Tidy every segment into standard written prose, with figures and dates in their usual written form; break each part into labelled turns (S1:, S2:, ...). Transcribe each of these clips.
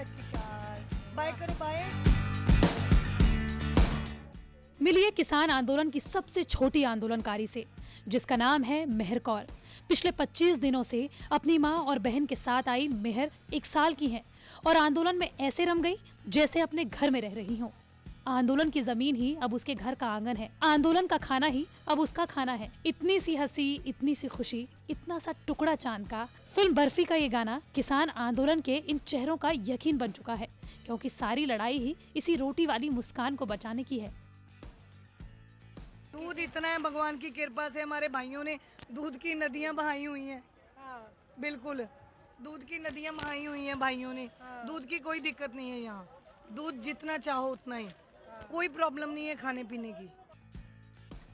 S1: Bye करो bye.
S2: मिलिए किसान आंदोलन की सबसे छोटी आंदोलनकारी से, जिसका नाम है मेहर कौर। पिछले 25 दिनों से अपनी माँ और बहन के साथ आई मेहर 1 साल की हैं और आंदोलन में ऐसे रम गई जैसे अपने घर में रह रही हो। आंदोलन की जमीन ही अब उसके घर का आंगन है, आंदोलन का खाना ही अब उसका खाना है। इतनी सी हंसी, इतनी सी खुशी, इतना सा टुकड़ा चांद का। फिल्म बर्फी का ये गाना किसान आंदोलन के इन चेहरों का यकीन बन चुका है, क्योंकि सारी लड़ाई ही इसी रोटी वाली मुस्कान को बचाने की है।
S1: दूध इतना है, भगवान की कृपा से हमारे भाइयों ने दूध की नदियां बहाई हुई हैं। बिल्कुल दूध की नदियां बहाई हुई हैं भाइयों ने। दूध की कोई दिक्कत नहीं है यहाँ, दूध जितना चाहो उतना ही, कोई प्रॉब्लम नहीं है खाने पीने की।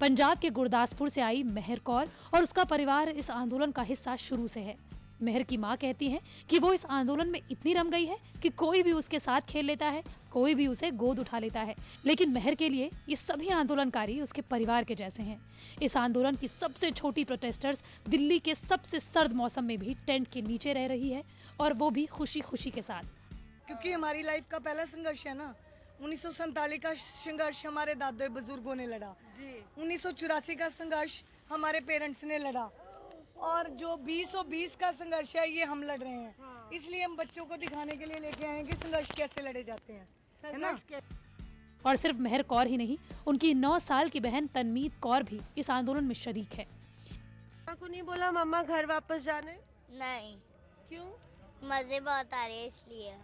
S2: पंजाब के गुरदासपुर से आई मेहर कौर और उसका परिवार इस आंदोलन का हिस्सा शुरू से है। मेहर की मां कहती हैं कि वो इस आंदोलन में इतनी रम गई है कि कोई भी उसके साथ खेल लेता है, कोई भी उसे गोद उठा लेता है। लेकिन मेहर के लिए ये सभी आंदोलनकारी उसके परिवार के जैसे हैं। इस आंदोलन की सबसे छोटी प्रोटेस्टर्स दिल्ली के सबसे सर्द मौसम में भी टेंट के नीचे रह रही है, और वो भी खुशी खुशी के साथ।
S1: क्योंकि हमारी लाइफ का पहला संघर्ष है ना, 1947 का संघर्ष हमारे दादा बुजुर्गों ने लड़ा, 1984 का संघर्ष हमारे पेरेंट्स ने लड़ा, और जो 2020 का संघर्ष है ये हम लड़ रहे हैं। इसलिए हम बच्चों को दिखाने के लिए लेके आए हैं कि संघर्ष कैसे लड़े जाते हैं, है ना।
S2: और सिर्फ मेहर कौर ही नहीं, उनकी 9 साल की बहन तनमीत कौर भी इस आंदोलन में शरीक है।
S3: मम्मा को नहीं बोला मम्मा घर वापस जाने?
S4: नहीं,
S3: क्यों?
S4: मजे बहुत आ रहे हैं इसलिए।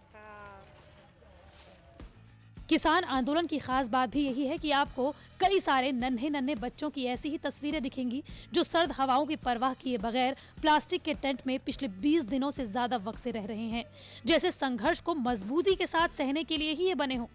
S2: किसान आंदोलन की खास बात भी यही है कि आपको कई सारे नन्हे नन्हे बच्चों की ऐसी ही तस्वीरें दिखेंगी जो सर्द हवाओं की परवाह किए बगैर प्लास्टिक के टेंट में पिछले 20 दिनों से ज्यादा वक्त से रह रहे हैं, जैसे संघर्ष को मजबूती के साथ सहने के लिए ही ये बने हों।